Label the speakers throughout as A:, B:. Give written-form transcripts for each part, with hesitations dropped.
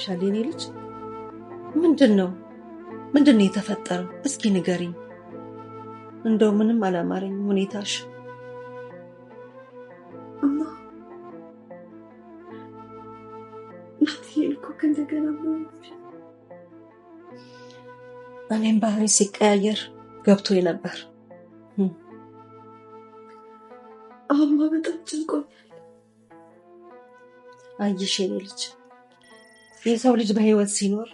A: ሆነሻል የኔ ልጅ? ምንድነው የተፈጠረው? እስኪ ንገሪኝ። እንደው ምንም አላማረኝም ሁኔታሽ።
B: እማ ናትዬ እኮ ከእንደገና
A: እኔም ባህሪ ሲቀያየር ገብቶኝ ነበር።
B: አማ በጣም ጭንቆኛል።
A: አየሽ የኔ ልጅ፣ የሰው ልጅ በህይወት ሲኖር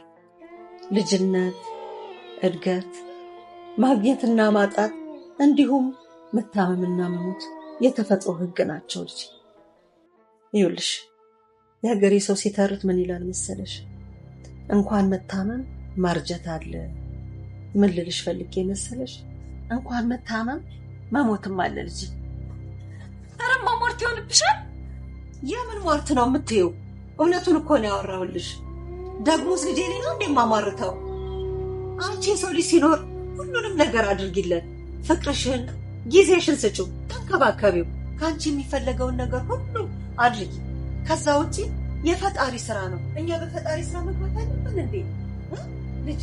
A: ልጅነት፣ እድገት፣ ማግኘትና ማጣት እንዲሁም መታመምና መሞት የተፈጥሮ ህግ ናቸው ልጅ። ይኸውልሽ የሀገሬ ሰው ሲተርት ምን ይላል መሰለሽ? እንኳን መታመም ማርጀት አለ። ምን ልልሽ ፈልጌ መሰለሽ? እንኳን መታመም መሞትም አለ ልጅ።
B: አረማ ሞርት ይሆንብሻል።
A: የምን ሞርት ነው የምትይው? እውነቱን እኮ ነው ያወራሁልሽ። ደግሞስ ልጄ እኔ ነው እንደማማርተው? አንቺ የሰው ልጅ ሲኖር ሁሉንም ነገር አድርጊለት። ፍቅርሽን፣ ጊዜሽን ስጪው፣ ተንከባከቢው። ከአንቺ የሚፈለገውን ነገር ሁሉ አድርጊ። ከዛ ውጪ የፈጣሪ ስራ ነው። እኛ በፈጣሪ ስራ መግባት አይደለም እንዴ ልጄ?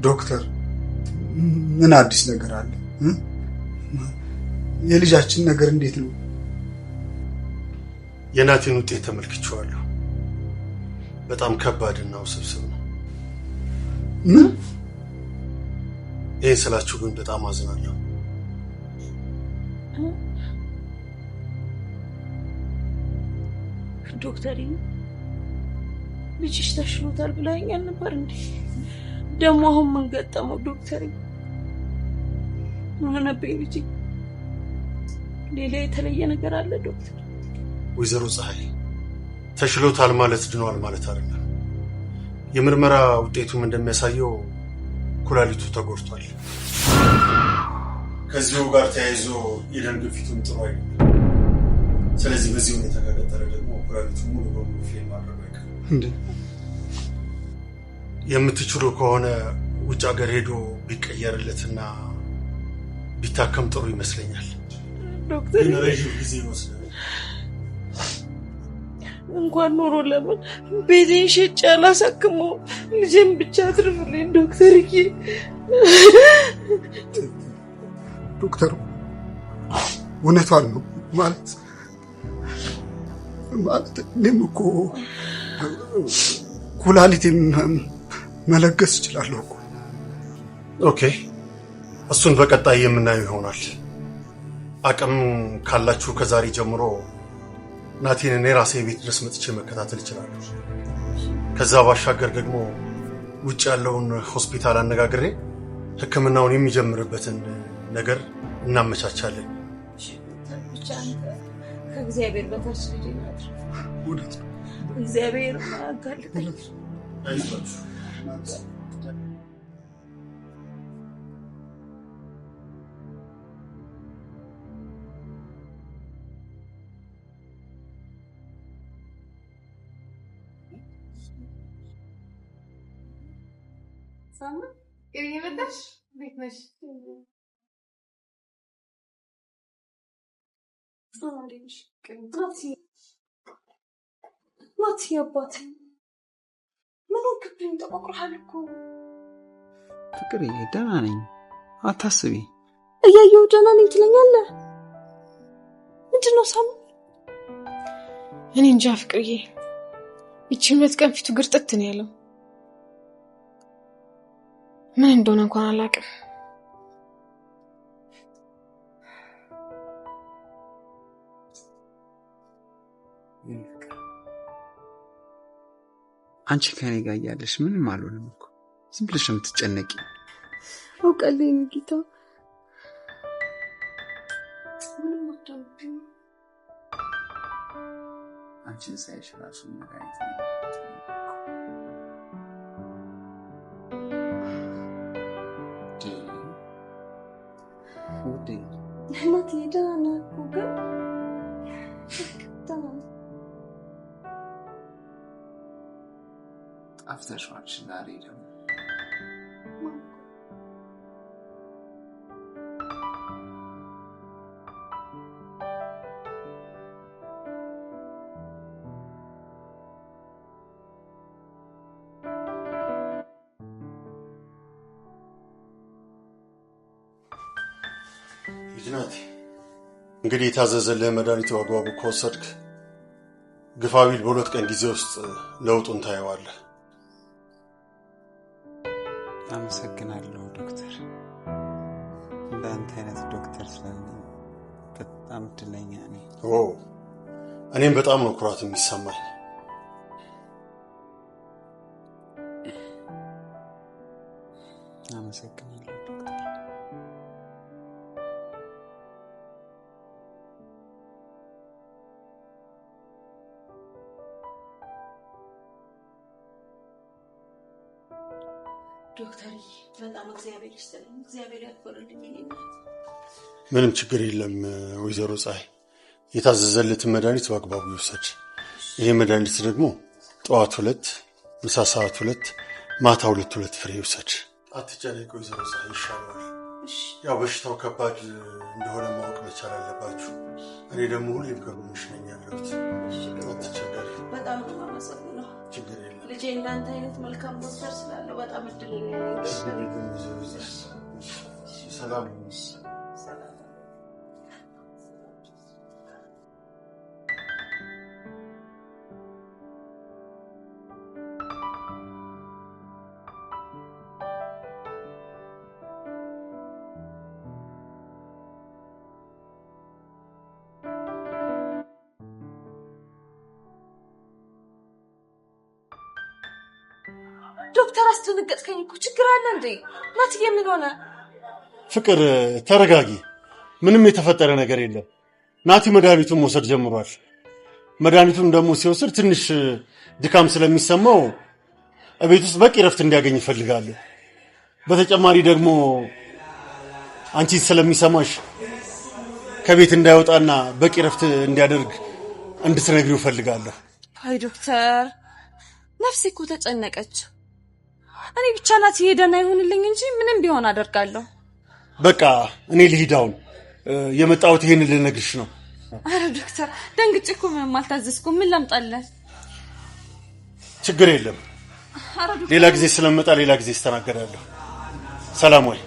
C: ዶክተር ምን አዲስ ነገር አለ? የልጃችን ነገር እንዴት ነው?
D: የናቴን ውጤት ተመልክቼዋለሁ። በጣም ከባድና ውስብስብ ነው።
C: ምን?
D: ይህን ስላችሁ ግን በጣም አዝናለሁ።
B: ዶክተር ልጅሽ ተሽሎታል ብላኛል ነበር እንዴ? ደግሞ አሁን ምን ገጠመው ዶክተር? ምን ሆነብኝ ልጅ? ሌላ የተለየ ነገር አለ ዶክተር?
D: ወይዘሮ ፀሐይ ተሽሎታል ማለት ድኗል ማለት አይደለም። የምርመራ ውጤቱም እንደሚያሳየው ኩላሊቱ ተጎድቷል። ከዚሁ ጋር ተያይዞ የደም ግፊቱም ጥሩ አይደለም። ስለዚህ በዚህ ሁኔታ ከቀጠለ ደግሞ ኩላሊቱ ሙሉ በሙሉ ፌል ማድረግ አይቀርም። የምትችሉ ከሆነ ውጭ ሀገር ሄዶ ቢቀየርለትና ቢታከም ጥሩ ይመስለኛል።
B: ዶክተር
D: ረዥም ጊዜ ይወስዳል።
B: እንኳን ኖሮ ለምን ቤቴን ሽጬ አላሳክመው? ልጄን ብቻ አትርፍልኝ ዶክተርዬ።
C: ዶክተሩ እውነቷን ነው ማለት እኔም እኮ ኩላሊቴን መለገስ እችላለሁ እኮ።
D: ኦኬ፣ እሱን በቀጣይ የምናየው ይሆናል። አቅም ካላችሁ ከዛሬ ጀምሮ ናቴን እኔ ራሴ ቤት ድረስ መጥቼ መከታተል እችላለሁ። ከዛ ባሻገር ደግሞ ውጭ ያለውን ሆስፒታል አነጋግሬ ሕክምናውን የሚጀምርበትን ነገር እናመቻቻለን።
B: ብቻ ከእግዚአብሔር በታች ልጅ ናት።
C: እውነት ነው።
B: እግዚአብሔር አጋልጠኝ።
E: ሳማ የመጣሽ ቤት ነሽ?
B: ናት አባቴ ምን ወክብኝ? ተቆቅረሃል እኮ
F: ፍቅሬ። ደህና ነኝ አታስቢ።
B: እያየሁ ደህና ነኝ ትለኛለህ። ምንድን ነው ሳማ?
E: እኔ እንጃ ፍቅርዬ፣ ይቺን ሁለት ቀን ፊቱ ግርጥት ነው ያለው። ምን እንደሆነ እንኳን አላውቅም።
F: አንቺ ከኔ ጋር እያለሽ ምንም አልሆንም እኮ። ዝም ብለሽ ነው የምትጨነቂ።
B: አውቃለሁ ጌታ። ምንም አታውቅም።
F: አንቺን ሳይሽ ራሱ መድኃኒት ነው።
B: እናቴ ደህና ነህ እኮ ግን ደህና ነህ?
F: አፍተሽዋል ዛሬ ደግሞ
D: ይድናት እንግዲህ የታዘዘልህ መድኃኒት በአግባቡ ከወሰድክ ግፋቢል በሁለት ቀን ጊዜ ውስጥ ለውጡን ታየዋለህ።
F: አመሰግናለሁ ዶክተር። እንዳንተ አይነት ዶክተር ስላለኝ በጣም እድለኛ ነኝ።
D: እኔም በጣም ነው ኩራት የሚሰማኝ።
F: አመሰግናለሁ ዶክተር።
A: ዶክተርዬ በጣም እግዚአብሔር ይስጥልኝ፣ እግዚአብሔር ያክብርልኝ።
D: ምንም ችግር የለም ወይዘሮ ፀሐይ፣ የታዘዘለትን መድኃኒት በአግባቡ ይውሰድ። ይሄ መድኃኒት ደግሞ ጠዋት 2፣ ምሳ ሰዓት 2፣ ማታ 2 ፍሬ ይውሰድ። አትጨነቂ ወይዘሮ ፀሐይ፣ ይሻላል። ያው በሽታው ከባድ እንደሆነ ማወቅ መቻል አለባችሁ። እኔ ደግሞ ሁሌም ከጎንሽ ነኝ ያለሁት። አትቸገሪ።
A: በጣም ነው የማመሰግነው።
D: ችግር የለም
A: ልጄ፣ እንዳንተ አይነት መልካም ዶክተር ስላለው በጣም እድለኛ ነኝ።
D: ሰላም
E: ዶክተር አስደነገጥከኝ እኮ። ችግር አለ እንዴ? ናትዬ ምን ሆነ?
D: ፍቅር ተረጋጊ። ምንም የተፈጠረ ነገር የለም። ናቲ መድኃኒቱን መውሰድ ጀምሯል። መድኃኒቱን ደግሞ ሲወስድ ትንሽ ድካም ስለሚሰማው እቤት ውስጥ በቂ ረፍት እንዲያገኝ ይፈልጋሉ። በተጨማሪ ደግሞ አንቺ ስለሚሰማሽ ከቤት እንዳይወጣና በቂ ረፍት እንዲያደርግ እንድትነግሪው እፈልጋለሁ።
E: አይ ዶክተር፣ ነፍሴ እኮ ተጨነቀች። እኔ ብቻ ናት ይሄደና ይሁንልኝ እንጂ ምንም ቢሆን አደርጋለሁ።
D: በቃ እኔ ልሂድ አሁን። የመጣሁት ይሄን ልነግርሽ ነው።
E: አረ ዶክተር፣ ደንግጬ እኮ ምንም አልታዘዝኩም። ምን ላምጣልህ?
D: ችግር የለም። ሌላ ጊዜ ስለመጣ ሌላ ጊዜ እስተናገዳለሁ። ሰላም ወይ?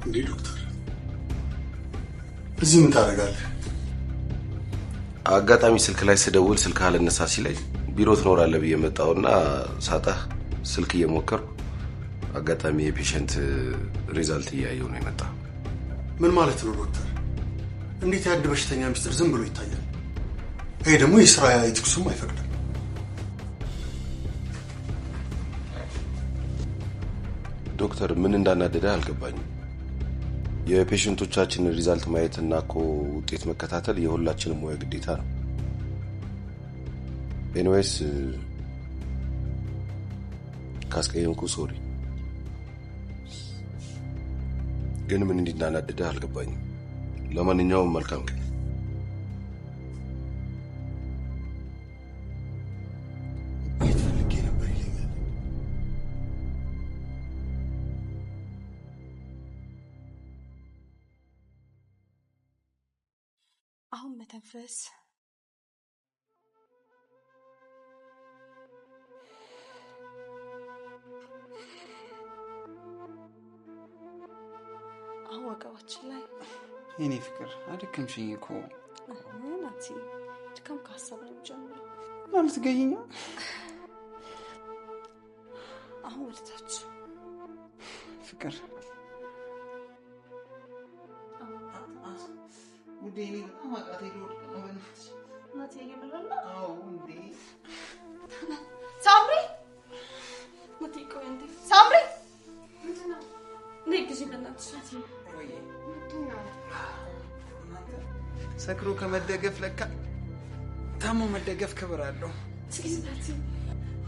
D: እንዴ ዶክተር፣ እዚህ ምን ታደርጋለህ?
G: አጋጣሚ ስልክ ላይ ስደውል ስልክ አልነሳ ሲለኝ ቢሮ ትኖራለህ ብዬ መጣሁና ሳጣህ ስልክ እየሞከርኩ አጋጣሚ የፔሸንት ሪዛልት እያየሁ ነው የመጣው።
D: ምን ማለት ነው ዶክተር? እንዴት ያድ በሽተኛ ሚስጥር ዝም ብሎ ይታያል? ይሄ ደግሞ የሥራ ኤቲክሱም አይፈቅድም።
G: ዶክተር ምን እንዳናደደ አልገባኝም። የፔሸንቶቻችን ሪዛልት ማየትና እኮ ውጤት መከታተል የሁላችንም ሙያ ግዴታ ነው። ኤኒዌይስ ካስቀየምኩ ሶሪ፣ ግን ምን እንዳናደደ አልገባኝም። ለማንኛውም መልካም ቀን።
E: አሁን መተንፈስ፣ አሁን ወገባችን ላይ።
F: የኔ ፍቅር አደከምሽኝ እኮ
E: ናቲ። ድካም ከሀሳብ ነው የሚጀምረው።
F: አልትገኝኛ።
E: አሁን ወደታች
F: ፍቅር ውዴ፣ እኔ በጣም አቃተኝ።
E: እናቴ የምረና
F: አዎ እንዴ
E: ሳምሪ እናቴ ቆይ እንዴ ሳምሪ ምንድነው ነይ ግዢ በእናትሽ
F: ወይ ሰክሮ ከመደገፍ ለካ ታሞ መደገፍ ክብር አለው።
E: ትግዛቲ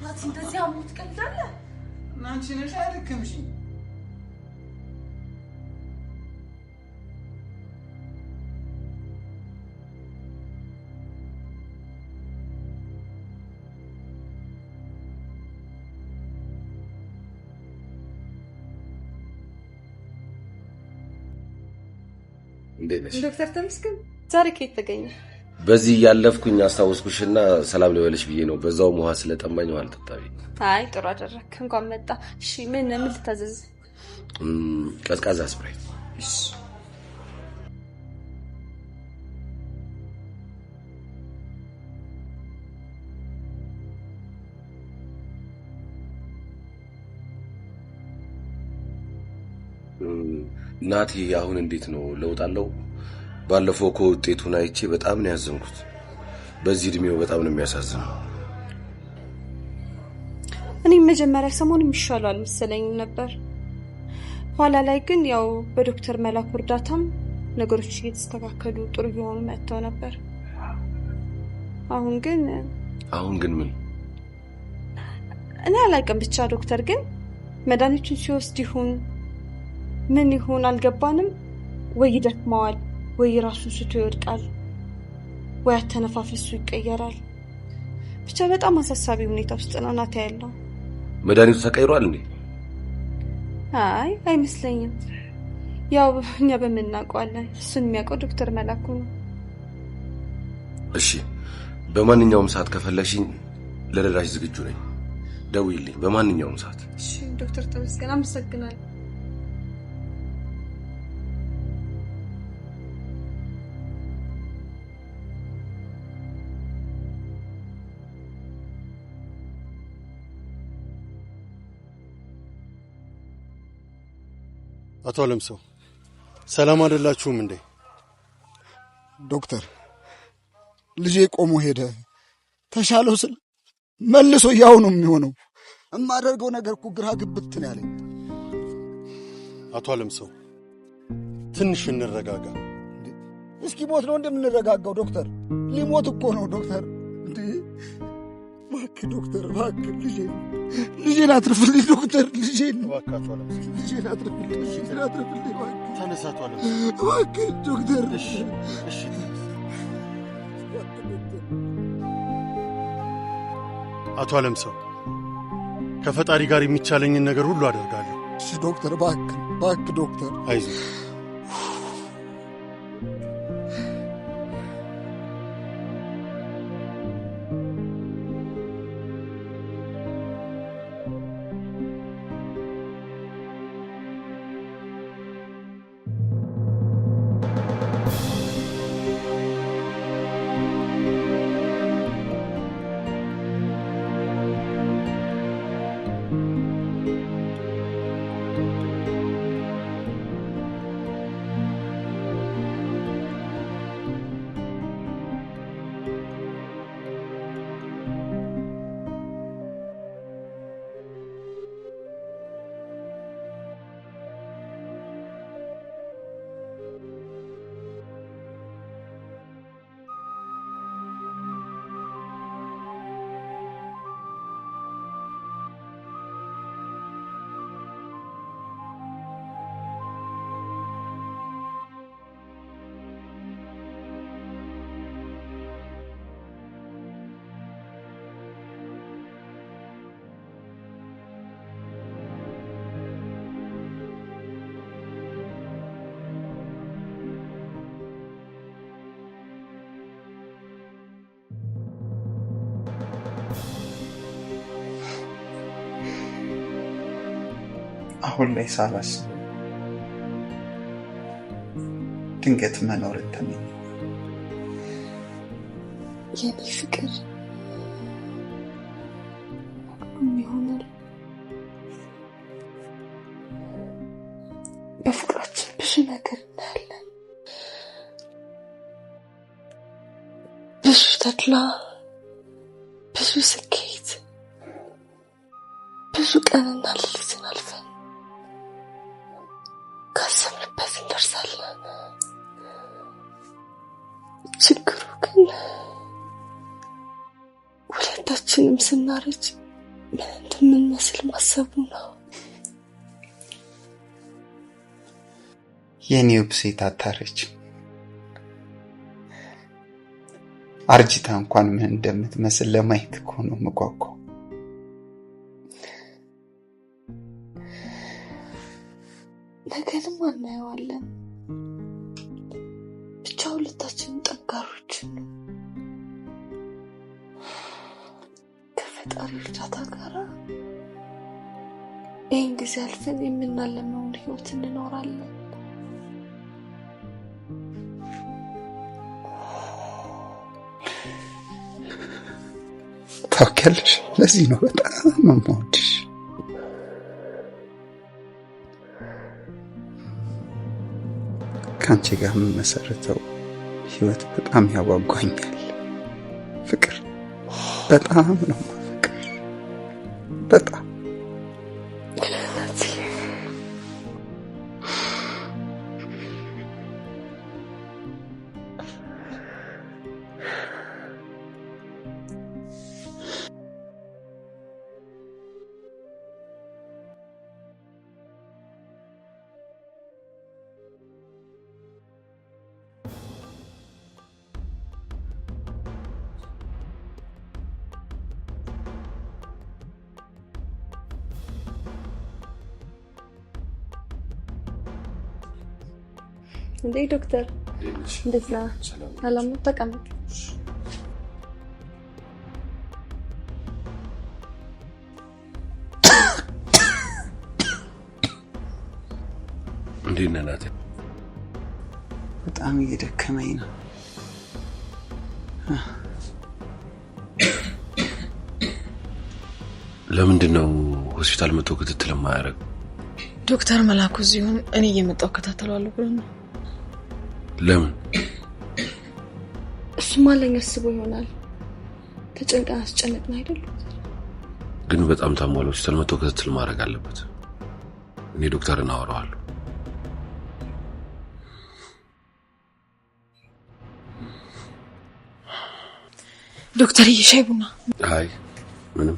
E: ናቲ እንደዚህ አሞት ቀልዳለ
F: አንቺ ነሽ አልከምሽ
G: እንዴት ነሽ
E: ዶክተር ተመስገን? ዛሬ ከየት ተገኘ?
G: በዚህ ያለፍኩኝ አስታውስኩሽና ሰላም ልበልሽ ብዬ ነው። በዛው ውሃ ስለጠማኝ ውሃ ልጠጣቢ።
E: አይ ጥሩ አደረክ እንኳን መጣ። እሺ ምን ልታዘዝ?
G: ቀዝቃዛ ስፕራይት።
E: እሺ
G: ናቲ አሁን እንዴት ነው? ለውጥ አለው? ባለፈው ከውጤቱን አይቼ በጣም ነው ያዘንኩት። በዚህ እድሜው በጣም ነው የሚያሳዝነው።
E: እኔ መጀመሪያ ሰሞኑን የሚሻለው አልመሰለኝም ነበር። ኋላ ላይ ግን ያው በዶክተር መላኩ እርዳታም ነገሮች እየተስተካከሉ ጥሩ እየሆኑ መጥተው ነበር። አሁን ግን
G: ምን
E: እኔ አላውቅም። ብቻ ዶክተር ግን መድኃኒቱን ሲወስድ ይሁን ምን ይሁን አልገባንም። ወይ ይደክመዋል፣ ወይ ራሱን ስቶ ይወድቃል፣ ወይ አተነፋፍሱ ይቀየራል። ብቻ በጣም አሳሳቢ ሁኔታ ውስጥ ነው ናቲ ያለው።
G: መድኃኒቱ ተቀይሯል እንዴ?
E: አይ አይመስለኝም። ያው እኛ በምናውቀዋለን፣ እሱን የሚያውቀው ዶክተር መላኩ ነው።
G: እሺ በማንኛውም ሰዓት ከፈለግሽኝ ለረዳሽ ዝግጁ ነኝ። ደውይልኝ በማንኛውም ሰዓት።
E: እሺ ዶክተር ተመስገን አመሰግናለሁ።
D: አቶ አለምሰው ሰላም አይደላችሁም እንዴ?
C: ዶክተር ልጄ ቆሞ ሄደ ተሻለው ስል መልሶ ያው ነው የሚሆነው። የማደርገው ነገር እኮ ግራ ግብት ነው ያለኝ።
D: አቶ አለምሰው ትንሽ እንረጋጋ።
C: እስኪ ሞት ነው እንደምንረጋጋው ዶክተር? ሊሞት እኮ ነው ዶክተር። እንዴ እባክህ ዶክተር እባክህ ልጄን አትርፍልኝ ዶክተር። ልጄን
D: እባክህ አቶ አለምሰው
C: ልጄን አትርፍልኝ እባክህ።
D: ተነሳ አቶ አለምሰው
C: እባክህ ዶክተር።
D: እሺ አቶ አለምሰው ከፈጣሪ ጋር የሚቻለኝን ነገር ሁሉ አደርጋለሁ።
C: እሺ ዶክተር እባክህ ዶክተር።
D: አይዞህ
F: አሁን ላይ ሳላስብ ድንገት መኖር ተመኝ።
E: የኔ ፍቅር ሁሉም ይሆናል። በፍቅራችን ብዙ ነገር እናያለን፣ ብዙ
B: ተድላ፣ ብዙ ስኬት፣ ብዙ ቀንና ሌሊትን አልፈን ካሰብንበት እንደርሳለን። ችግሩ ግን ሁለታችንም ስናረጅ ምን እንደምንመስል ማሰቡ ነው።
F: የኔው ሴት አታረጅም። አርጅታ እንኳን ምን እንደምትመስል ለማየት እኮ ነው የምጓጓው።
B: ነገንም እናየዋለን። ብቻ ሁለታችንም ጠንካሮች ነው። ከፈጣሪ እርዳታ ጋር ይህን ጊዜ አልፈን የምናለመውን ህይወት እንኖራለን።
F: ታውቂያለሽ፣ ለዚህ ነው በጣም የምወድሽ። ከአንቺ ጋር የምመሰርተው ህይወት በጣም ያጓጓኛል። ፍቅር በጣም ነው ማፈቅር። በጣም
E: እንዴ ዶክተር እንዴት ነህ? ሰላም ነው? ተቀመጥ።
G: እንዴት ነህ ናቴ?
F: በጣም እየደከመኝ ነው።
G: ለምንድን ነው ሆስፒታል መጥቶ ክትትል የማያደርግ?
B: ዶክተር መላኩ እዚሁን እኔ እየመጣሁ እከታተላለሁ ብሎ ነው።
G: ለምን?
E: እሱማ ለኛ አስቦ ይሆናል። ተጨንቀን አስጨነቅን አይደል?
G: ግን በጣም ታሟል። ሆስፒታል መጥቶ ክትትል ማድረግ አለበት። እኔ ዶክተርን አወራዋለሁ።
B: ዶክተር ሻይ ቡና?
G: አይ ምንም፣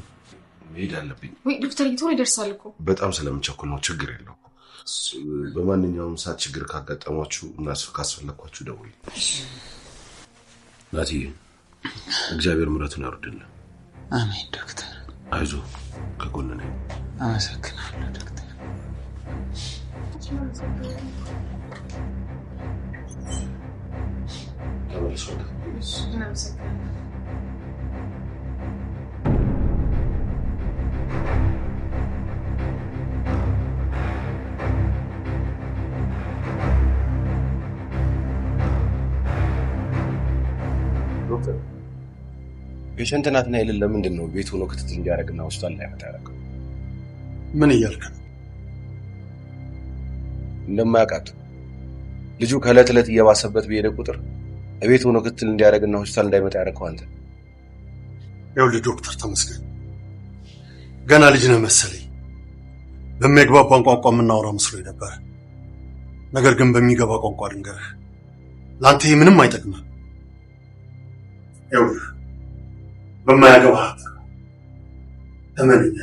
G: መሄድ አለብኝ።
B: ወይ ዶክተር ቶሎ ይደርሳል እኮ።
G: በጣም ስለምቸኩል ነው። ችግር የለውም። በማንኛውም ሰዓት ችግር ካጋጠማችሁ እና ካስፈለኳችሁ ደውሉ። ናቲ፣ እግዚአብሔር ምሕረቱን ያወርድልን።
F: አሜን ዶክተር።
G: አይዞ፣ ከጎን ነኝ።
F: አመሰግናለሁ ዶክተር።
G: ፔሸንት ናትናኤል ለምንድን ነው ቤት ሆኖ ክትትል እንዲያደርግና ሆስፒታል እንዳይመጣ ያደረገው?
D: ምን እያልክ ነው?
G: እንደማያውቃት ልጁ ከዕለት ዕለት እየባሰበት በሄደ ቁጥር ቤት ሆኖ ክትትል እንዲያደርግና ሆስፒታል እንዳይመጣ ያደረገው አንተ።
D: ይኸውልህ ዶክተር ተመስገን፣ ገና ልጅ ነህ መሰለኝ። በሚግባባን ቋንቋ የምናወራ መስሎኝ ነበረ። ነገር ግን በሚገባ ቋንቋ ልንገርህ፣ ለአንተ ይህ ምንም አይጠቅምም። ይኸውልህ በማያገባህ ተመነኛ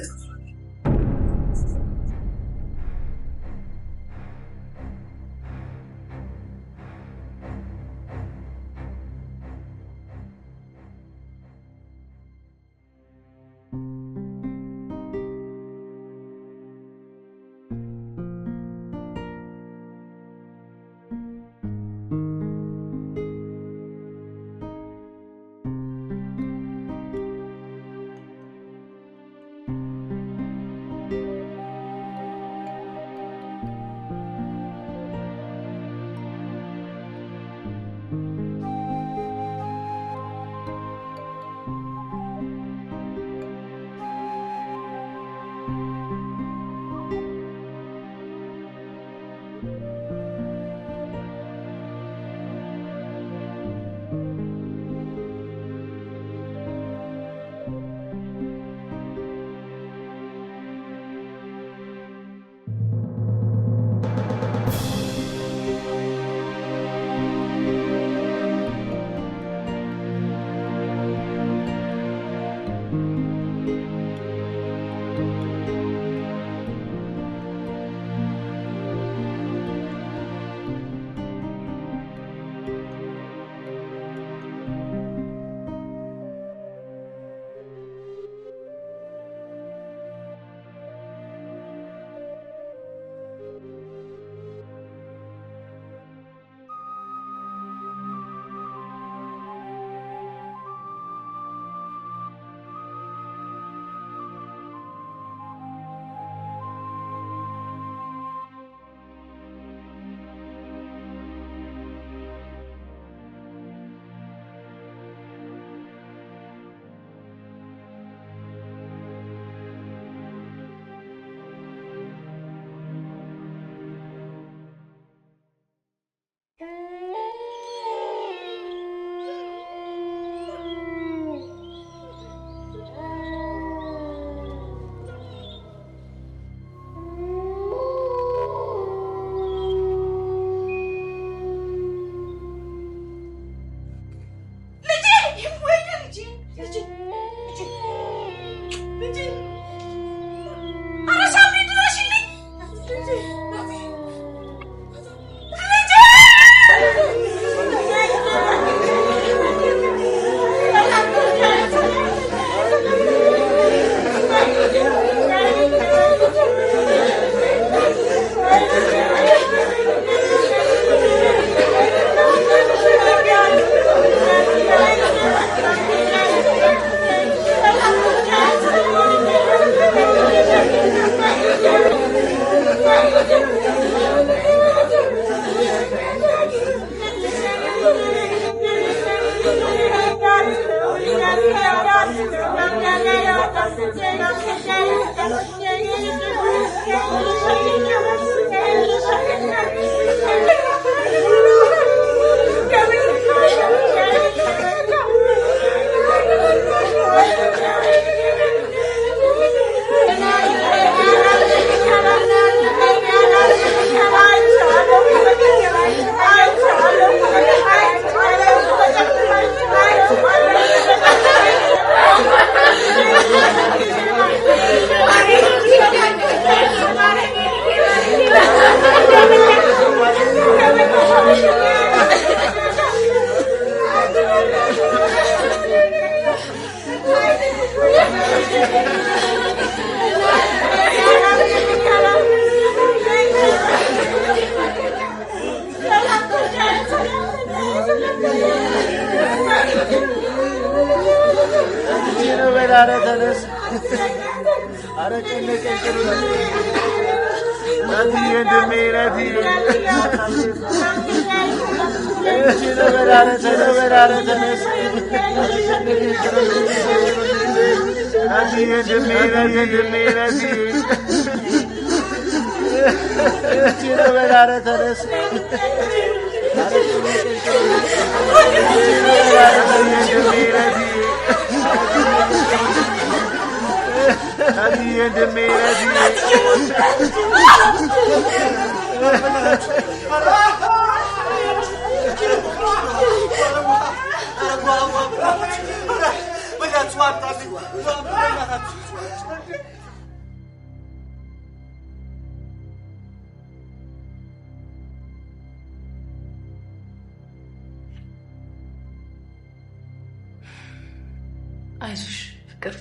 B: አይዞሽ ፍቅር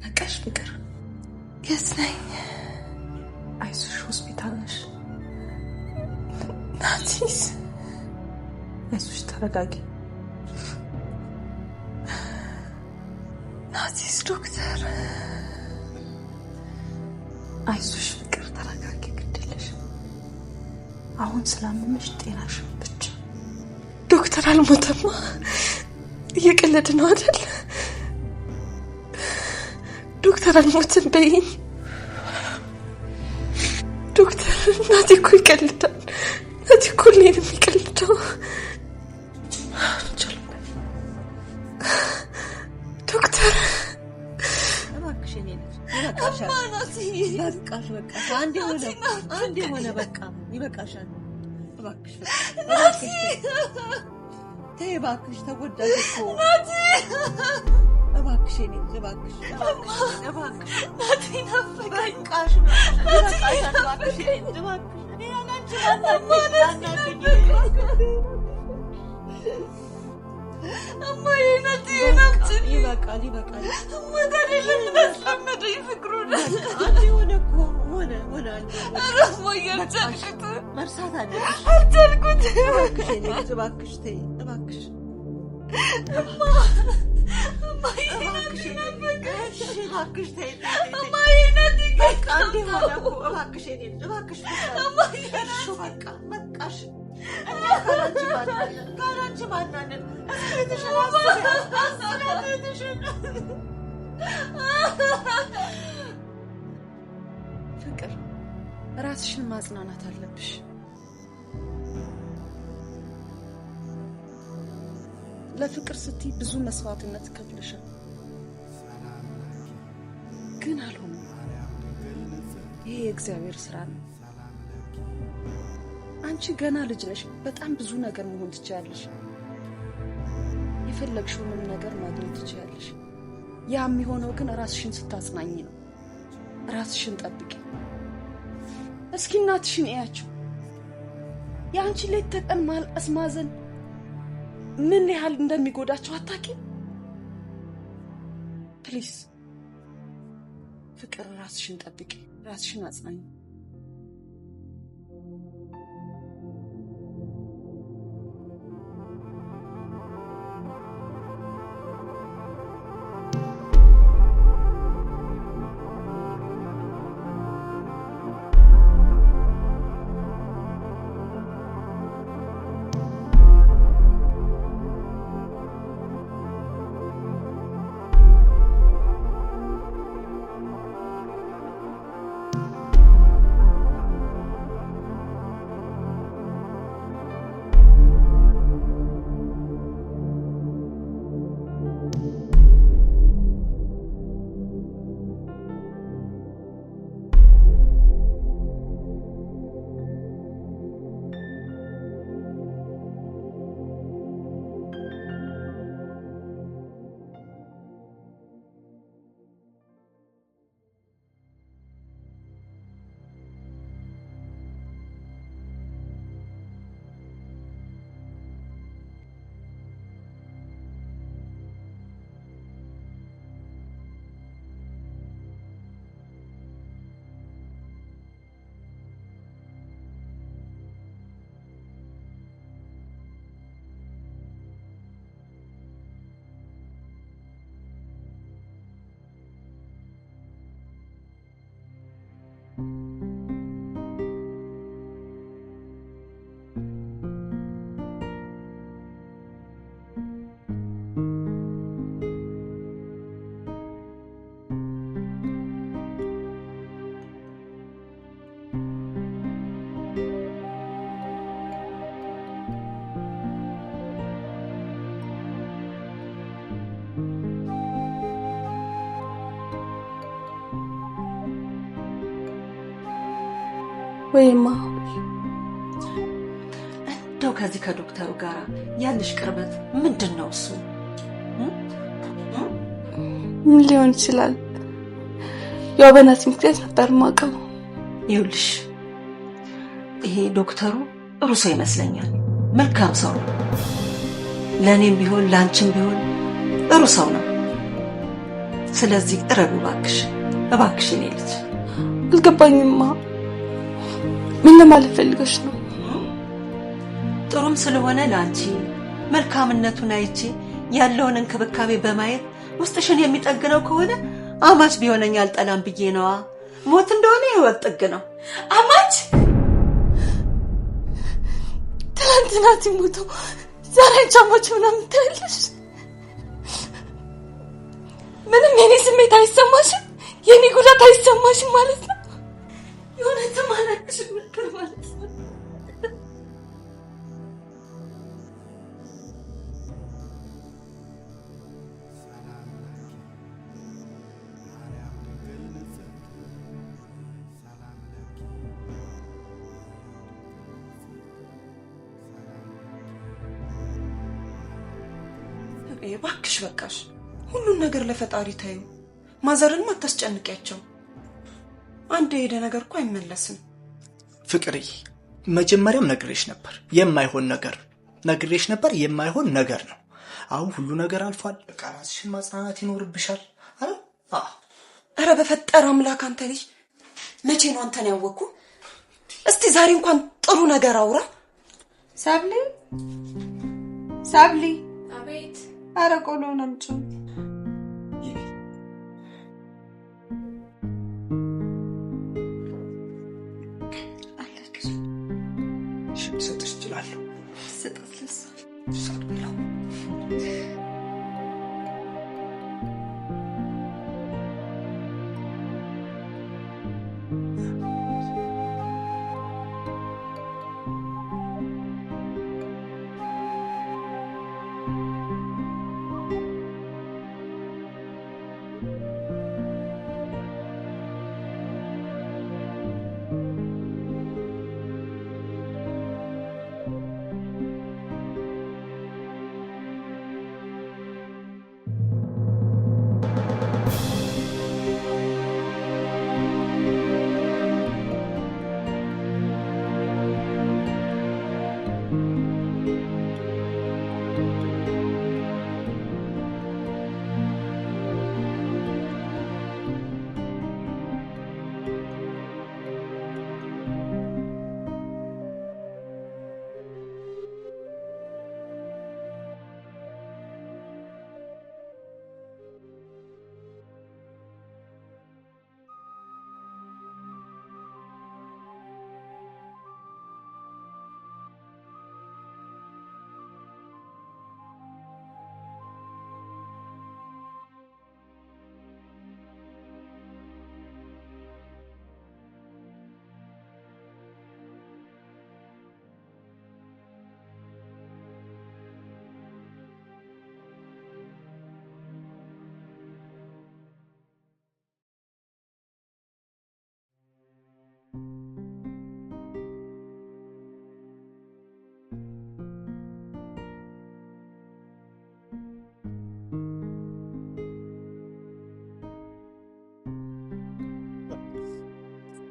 B: በቃሽ ፍቅር
E: የት ነኝ?
B: አይዞሽ ሆስፒታል ነሽ
E: ናቲስ
B: አይዞሽ ተረጋጊ
E: ናቲስ ዶክተር
B: አይዞሽ ፍቅር ተረጋጊ ግድልሽ አሁን ስላመመሽ ጤናሽ ብቻ
E: ዶክተር አልሞተማ እየቀለድ ነው አይደል ዶክተር አልሞትም በይኝ ዶክተር ናቲ እኮ ይቀልዳል ናቲ እኮ ሌን የሚቀልደው ዶክተር
A: አንዴ ሆነ በቃ ይበቃሻል እባክሽ ተይ እባክሽ ተጎዳሽ እኮ እባክሽ እኔ እባክሽ ናቲ ናፈቀኝ በቃሽ እባክሽ እባክሽ እኔ ያናንቺ
E: እማዬ ናቲ ናፍጭኝ
A: ይበቃል
E: መጋደልን እንዳስለመደኝ ፍቅሩን
A: አንዴ ሆነ እኮ ሆነ
E: እማዬ አልቻልኩት
A: መርሳት አለብሽ
E: አልቻልኩት
A: እባክሽ እኔ እባክሽ ተይ እባክሽ
E: እማዬ ናቲ ናፈቀኝ
A: እባክሽ ተይ
E: እማዬ ናቲ
A: በቃ አንዴ ሆነ እኮ እባክሽ እኔ እባክሽ
E: እማዬ
A: በቃ በቃሽ ካላንቺ ማናለን
B: ፍቅር ራስሽን ማጽናናት አለብሽ ለፍቅር ስትይ ብዙ መስዋዕትነት ከፍለሻል ግን አልሆነም ይሄ የእግዚአብሔር ስራ ነው አንቺ ገና ልጅ ነሽ በጣም ብዙ ነገር መሆን ትችያለሽ የፈለግሽውንም ነገር ማግኘት ትችያለሽ ያ የሚሆነው ግን ራስሽን ስታጽናኝ ነው ራስሽን ጠብቂ እስኪ እናትሽን እያቸው የአንቺ ሌት ተቀን ማልቀስ ማዘን ምን ያህል እንደሚጎዳቸው አታውቂም ፕሊዝ ፍቅር ራስሽን ጠብቂ ራስሽን አጽናኝ
E: ወይማ
A: እንደው ከዚህ ከዶክተሩ ጋር ያለሽ ቅርበት ምንድነው እሱ?
E: ምን ሊሆን ይችላል? ያው በእናቴ ምክንያት ነበር የማውቀው።
A: ይኸውልሽ ይሄ ዶክተሩ ጥሩ ሰው ይመስለኛል። መልካም ሰው ነው። ለእኔም ቢሆን ለአንቺም ቢሆን ጥሩ ሰው ነው። ስለዚህ ቅረብ እባክሽ፣ እባክሽ እኔ ልጅ።
E: አልገባኝማ። ምን ለማለት ፈልገሽ ነው?
A: ጥሩም ስለሆነ ለአንቺ መልካምነቱን አይቼ ያለውን እንክብካቤ በማየት ውስጥሽን የሚጠግነው ከሆነ አማች ቢሆነኝ አልጠላም ብዬ ነዋ። ሞት እንደሆነ የህይወት ጥግ ነው።
E: አማች ትናንትና ሲሞተው ዛሬ አንቺ አማች ምናምን ትያለሽ? ምንም የኔ ስሜት አይሰማሽም? የኔ ጉዳት አይሰማሽም ማለት ነው? የሆነ ተማናሽ ምክር ማለት ነው።
B: እባክሽ በቃሽ። ሁሉን ነገር ለፈጣሪ ታዩ። ማዘርንም አታስጨንቂያቸው። አንድ የሄደ ነገር እኮ አይመለስም።
H: ፍቅርዬ መጀመሪያም ነግሬሽ ነበር የማይሆን ነገር ነው። አሁን ሁሉ ነገር አልፏል። በቃ ራስሽን ማጽናናት ይኖርብሻል አይደል?
B: ኧረ በፈጠረ አምላክ አንተ ልጅ መቼ ነው አንተን ያወቅኩ? እስቲ ዛሬ እንኳን ጥሩ ነገር አውራ።
E: ሳብሊ
I: አቤት።
E: ኧረ ቆሎ አምጪ።
H: ሰጥሽ እችላለሁ።
E: ስጥልስ
H: ሰጥብላ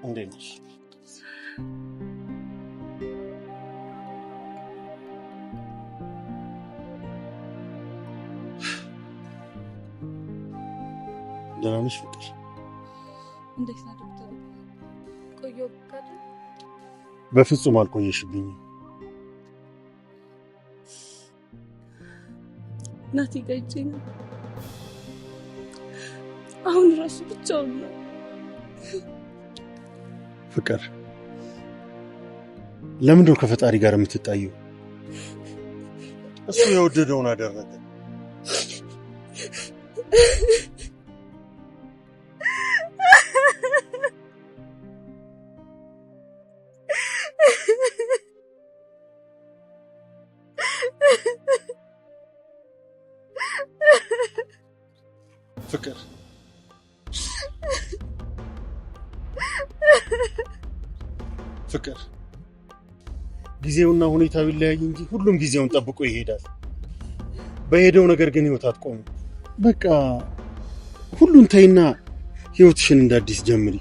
D: እንዴት ነሽ? ደህና ነሽ ፍቅር?
B: እንዴት ነህ ዶክተር? ቆየሁ በቃ።
D: በፍጹም አልቆየሽብኝም።
B: ናቲ ጋይቼኝ አሁን ራሱ ብቻውን ነው።
D: ፍቅር ለምንድነው ከፈጣሪ ጋር የምትጣዩ? እሱ የወደደውን አደረገ። ፍቅር ፍቅር ጊዜውና ሁኔታው ይለያይ እንጂ ሁሉም ጊዜውን ጠብቆ ይሄዳል። በሄደው ነገር ግን ህይወት አትቆም። በቃ ሁሉን ተይና ህይወትሽን እንደ አዲስ ጀምሪ።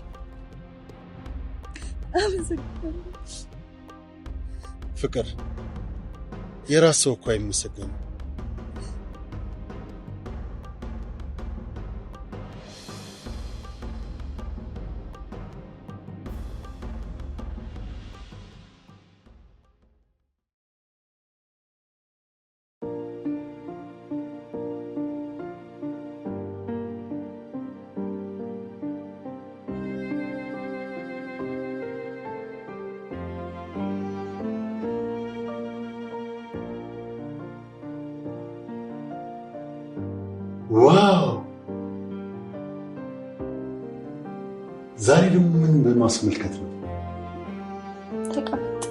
D: ፍቅር የራስ ሰው እኮ አይመሰገንም። ዋው! ዛሬ ደግሞ ምን በማስመልከት ነው?
E: ተቀመጥ።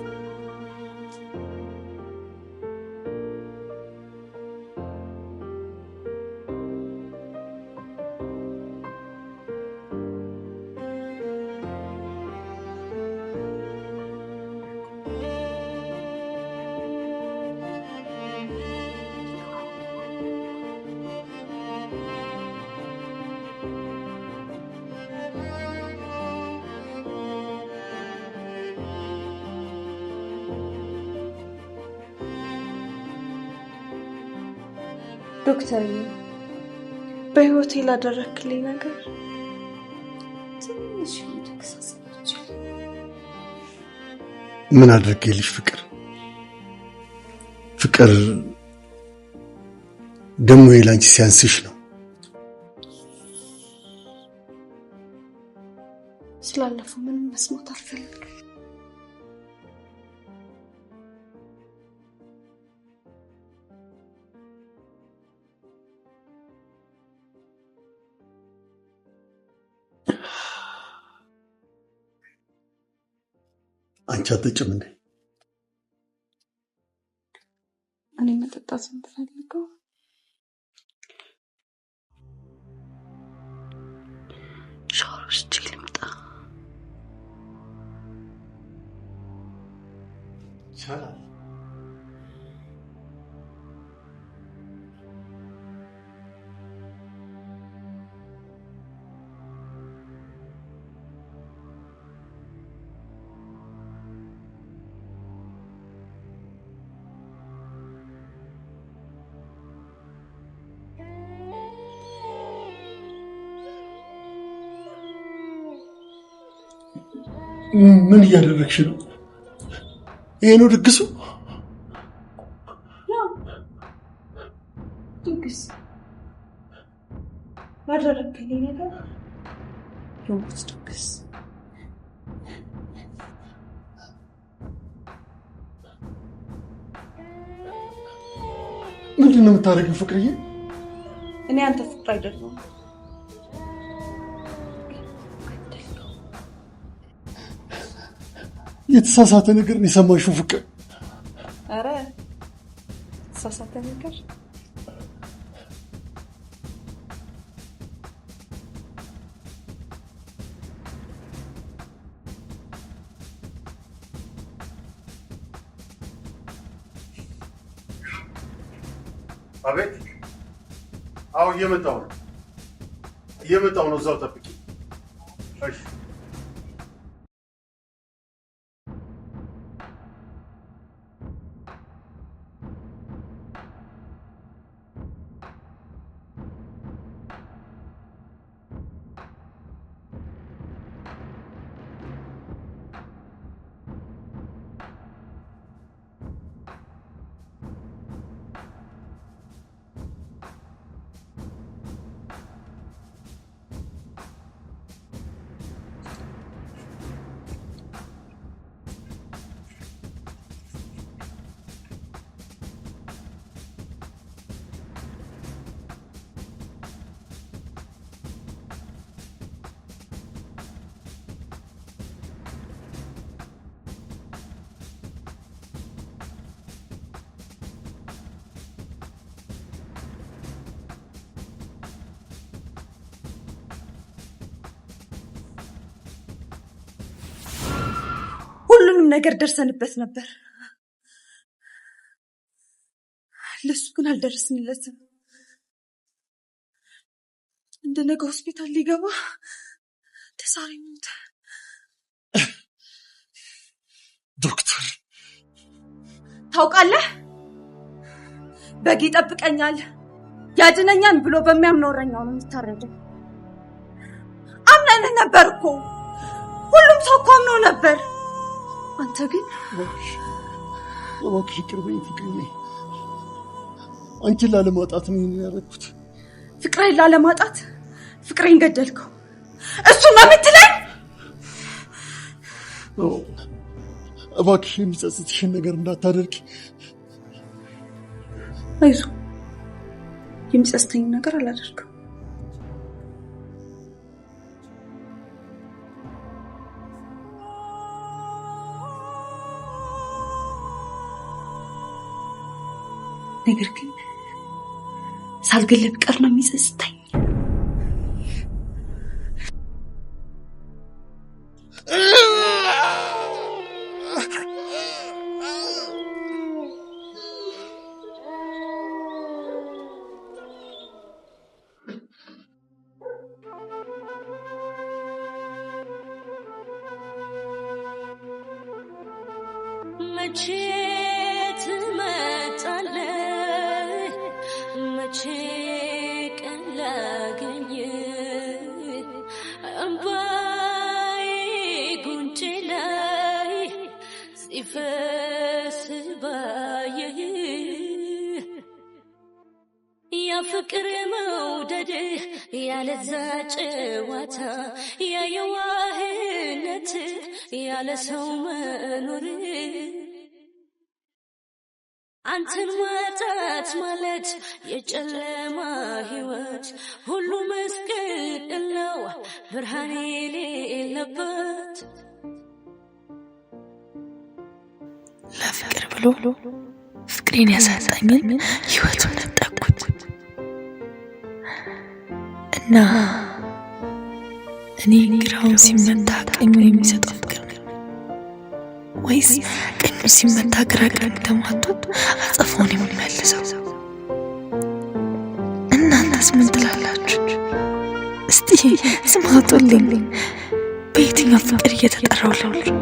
E: ዶክተር በህይወቴ ላደረክልኝ ነገር ትንሽ ልትከሳሰች።
D: ምን አድርጌልሽ ፍቅር? ፍቅር ደግሞ የላንቺ ሲያንስሽ ነው።
E: ስላለፈው ምንም መስማት አልፈልግም።
D: አንቺ አትጭም እንዴ?
E: እኔ መጠጣት የምፈልገው ሻወር ወስጄ ልምጣ።
D: ይቻላል። ምን እያደረግሽ ነው? ይሄ ነው ድግሱ?
E: ድግስ ባደረግልኝ ነገር የሞት ድግስ።
D: ምንድን ነው የምታደርጊው ፍቅርዬ?
E: እኔ አንተ ፍቅር አይደለሁም።
D: የተሳሳተ ነገር ነው የሰማሽው ፍቅር።
E: አረ የተሳሳተ ነገር?
D: አቤት። አዎ እየመጣሁ ነው፣ እዛው ጠብቂ። እሺ
E: ነገር ደርሰንበት ነበር። ለሱ ግን አልደረስንለትም። እንደ ነገ ሆስፒታል ሊገባ ተሳሪ ሞተ።
D: ዶክተር
E: ታውቃለህ፣ በግ ይጠብቀኛል ያድነኛል ብሎ በሚያምነው እረኛው ነው የሚታረደው። አምነን ነበር እኮ ሁሉም ሰው እኮ አምኖ ነበር። አንተ ግን
D: እባክሽ ይቅር በይኝ ፍቅሬ። አንቺን ላለማጣት ነው ያደረኩት።
E: ፍቅሬን ላለማጣት ፍቅሬን ገደልከው። እሱን ነው የምትለኝ?
D: እባክሽ የሚጸጽትሽን ነገር እንዳታደርጊ።
E: አይዞህ፣ የሚጸጽተኝ ነገር አላደርግም። ነገር ግን ሳልገለብ ቀር ነው የሚጸጽተኝ።
I: መቼ ትመጣለህ? መቼ ቀን ላገኝ? እምባዬ ጉንጬ ላይ ሲፈስ ባየህ ያ ፍቅር መውደድህ ያለዛ ጨዋታ ያ የዋህነትህ ያለ ሰው መኖር አንተን ማጣት ማለት የጨለማ ህይወት ሁሉ መስቀል ነው ብርሃን የሌለበት።
J: ለፍቅር ብሎ ፍቅሬን ያሳጣኝን ህይወቱን ነጠቁት እና እኔ ግራውን ሲመታ ቀኙን የሚሰጠው ፍቅር ነው ወይስ ቀኙ ሲመታ ግራ ቀኝ ተማቶት አጸፋውን የሚመልሰው? እናንተስ ምን ትላላችሁ? እስቲ ስም አውጡልኝ። በየትኛው ፍቅር እየተጠራው ላችሁ?